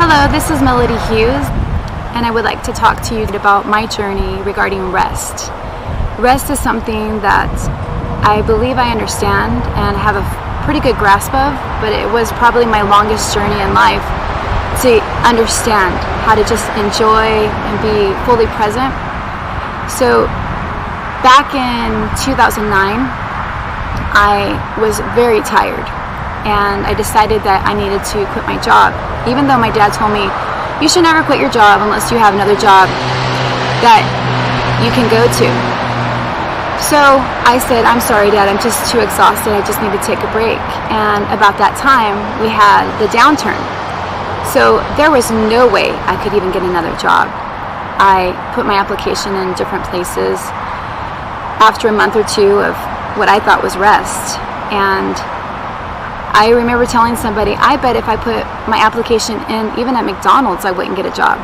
Hello, this is Melody Hues, and I would like to talk to you about my journey regarding rest. Rest is something that I believe I understand and have a pretty good grasp of, but it was probably my longest journey in life to understand how to just enjoy and be fully present. So back in 2009, I was very tired, and I decided that I needed to quit my job. Even though my dad told me, you should never quit your job unless you have another job that you can go to. So I said, I'm sorry, Dad, I'm just too exhausted. I just need to take a break. And about that time, we had the downturn. So there was no way I could even get another job. I put my application in different places after a month or two of what I thought was rest. And I remember telling somebody, I bet if I put my application in even at McDonald's, I wouldn't get a job.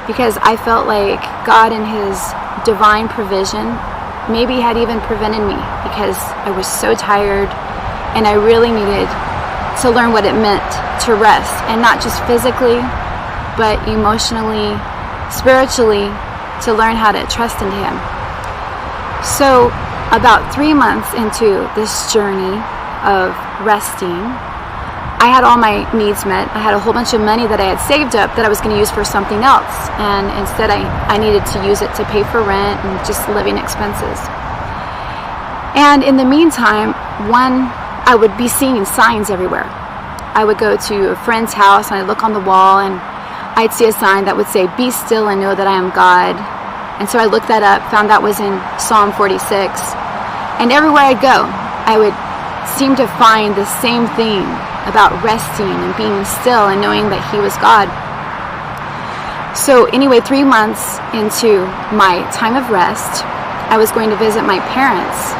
Because I felt like God in His divine provision maybe had even prevented me, because I was so tired and I really needed to learn what it meant to rest, and not just physically, but emotionally, spiritually, to learn how to trust in Him. So about 3 months into this journey of resting, I had all my needs met. I had a whole bunch of money that I had saved up that I was going to use for something else, and instead I needed to use it to pay for rent and just living expenses. And in the meantime, I would be seeing signs everywhere. I would go to a friend's house and I'd look on the wall and I'd see a sign that would say, "Be still and know that I am God." And so I looked that up, found that was in Psalm 46. And everywhere I'd go, I would seem to find the same thing about resting and being still and knowing that He was God. So anyway, 3 months into my time of rest, I was going to visit my parents,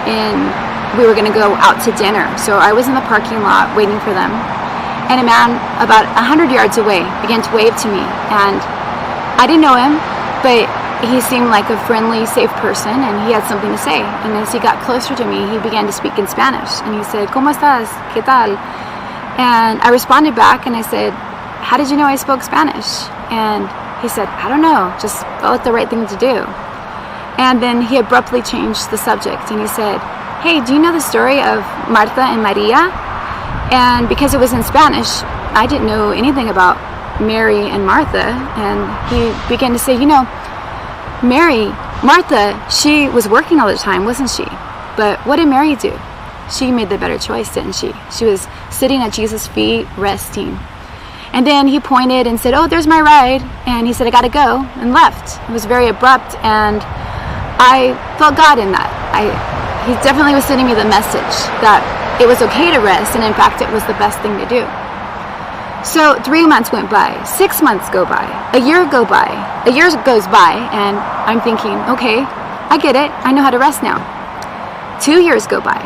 and we were going to go out to dinner. So I was in the parking lot waiting for them, and a man about 100 yards away began to wave to me, and I didn't know him, but he seemed like a friendly, safe person, and he had something to say. And as he got closer to me, he began to speak in Spanish, and he said, "¿Cómo estás? ¿Qué tal?" And I responded back, and I said, "How did you know I spoke Spanish?" And he said, "I don't know, just felt like the right thing to do." And then he abruptly changed the subject, and he said, "Hey, do you know the story of Martha and Maria?" And because it was in Spanish, I didn't know anything about Mary and Martha. And he began to say, Martha, she was working all the time, wasn't she? But what did Mary do? She made the better choice, didn't she? She was sitting at Jesus' feet, resting. And then he pointed and said, "Oh, there's my ride." And he said, "I gotta go," and left. It was very abrupt, and I felt God in that. He definitely was sending me the message that it was okay to rest, and in fact, it was the best thing to do. So 3 months went by, 6 months go by, a year goes by, and I'm thinking, okay, I get it, I know how to rest now. 2 years go by,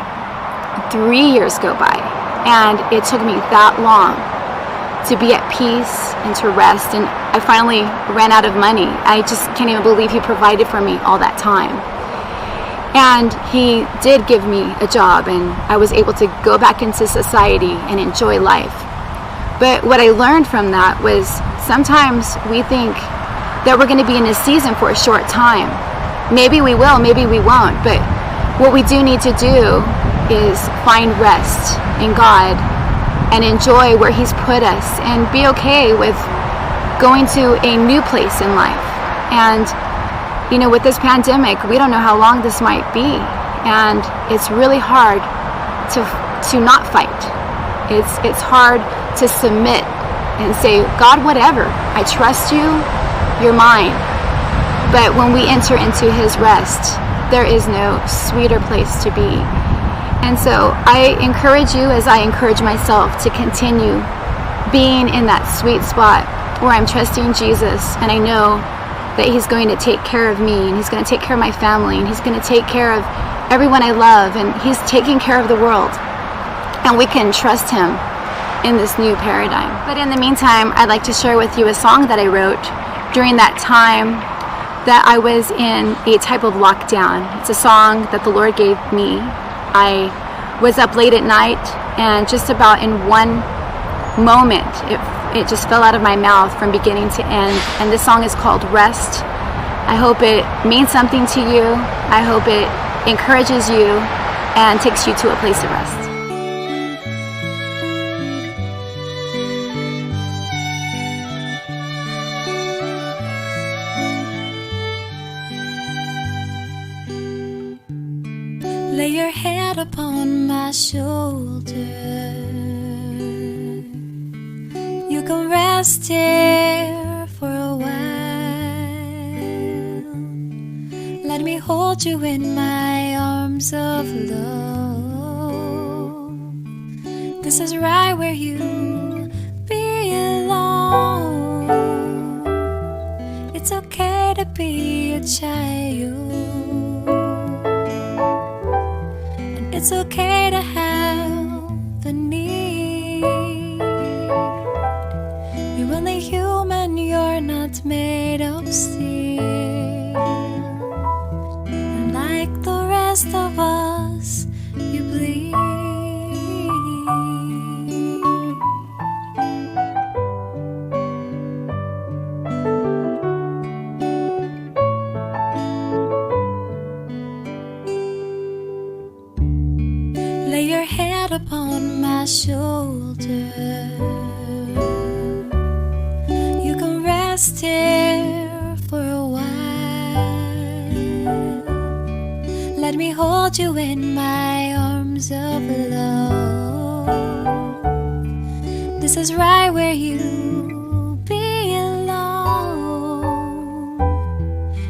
3 years go by, and it took me that long to be at peace and to rest, and I finally ran out of money. I just can't even believe He provided for me all that time. And He did give me a job, and I was able to go back into society and enjoy life. But what I learned from that was sometimes we think that we're going to be in a season for a short time. Maybe we will, maybe we won't. But what we do need to do is find rest in God and enjoy where He's put us, and be okay with going to a new place in life. And, with this pandemic, we don't know how long this might be. And it's really hard to not fight. It's hard to submit and say, "God, whatever, I trust you, you're mine." But when we enter into His rest, there is no sweeter place to be. And so I encourage you, as I encourage myself, to continue being in that sweet spot where I'm trusting Jesus, and I know that He's going to take care of me, and He's going to take care of my family, and He's going to take care of everyone I love, and He's taking care of the world. And we can trust Him in this new paradigm. But in the meantime, I'd like to share with you a song that I wrote during that time that I was in a type of lockdown. It's a song that the Lord gave me. I was up late at night, and just about in one moment, It just fell out of my mouth from beginning to end. And this song is called Rest. I hope it means something to you. I hope it encourages you and takes you to a place of rest. Lay your head upon my shoulder. You can rest here for a while. Let me hold you in my arms of love. This is right where you belong. It's okay to be a child. It's okay to have a need. You're only human, you're not made of steel. And like the rest of us, you bleed. Lay your head upon my shoulder. You can rest here for a while. Let me hold you in my arms of love. This is right where you belong.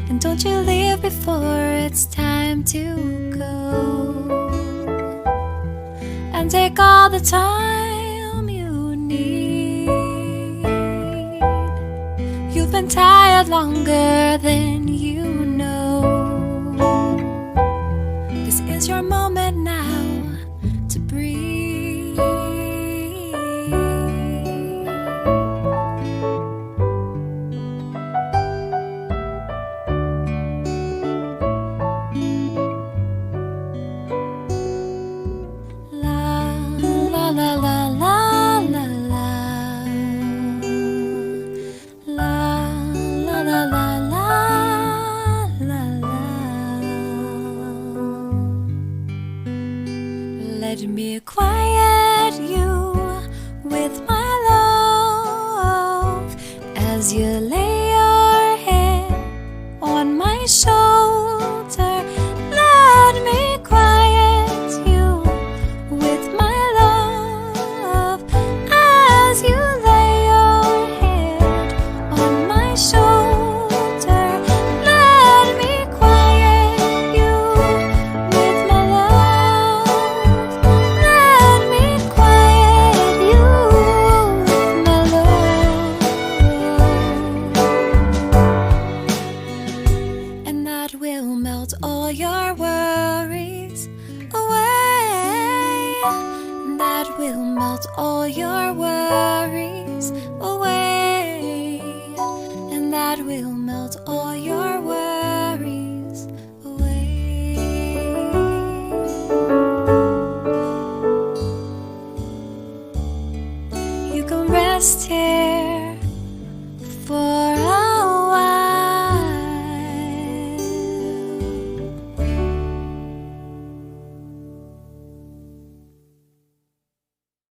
And don't you leave before it's time to go. And take all the time you need. You've been tired longer than you know. This is your moment now to breathe. La la la la la la la la la la la la. Let me quiet you with my love as you lay your head on my shoulder. Let me quiet you with my love as you lay your head on my shoulder. Let me quiet you with my love. Let me quiet you with my love. And that will melt all your worries away. That will melt all your worries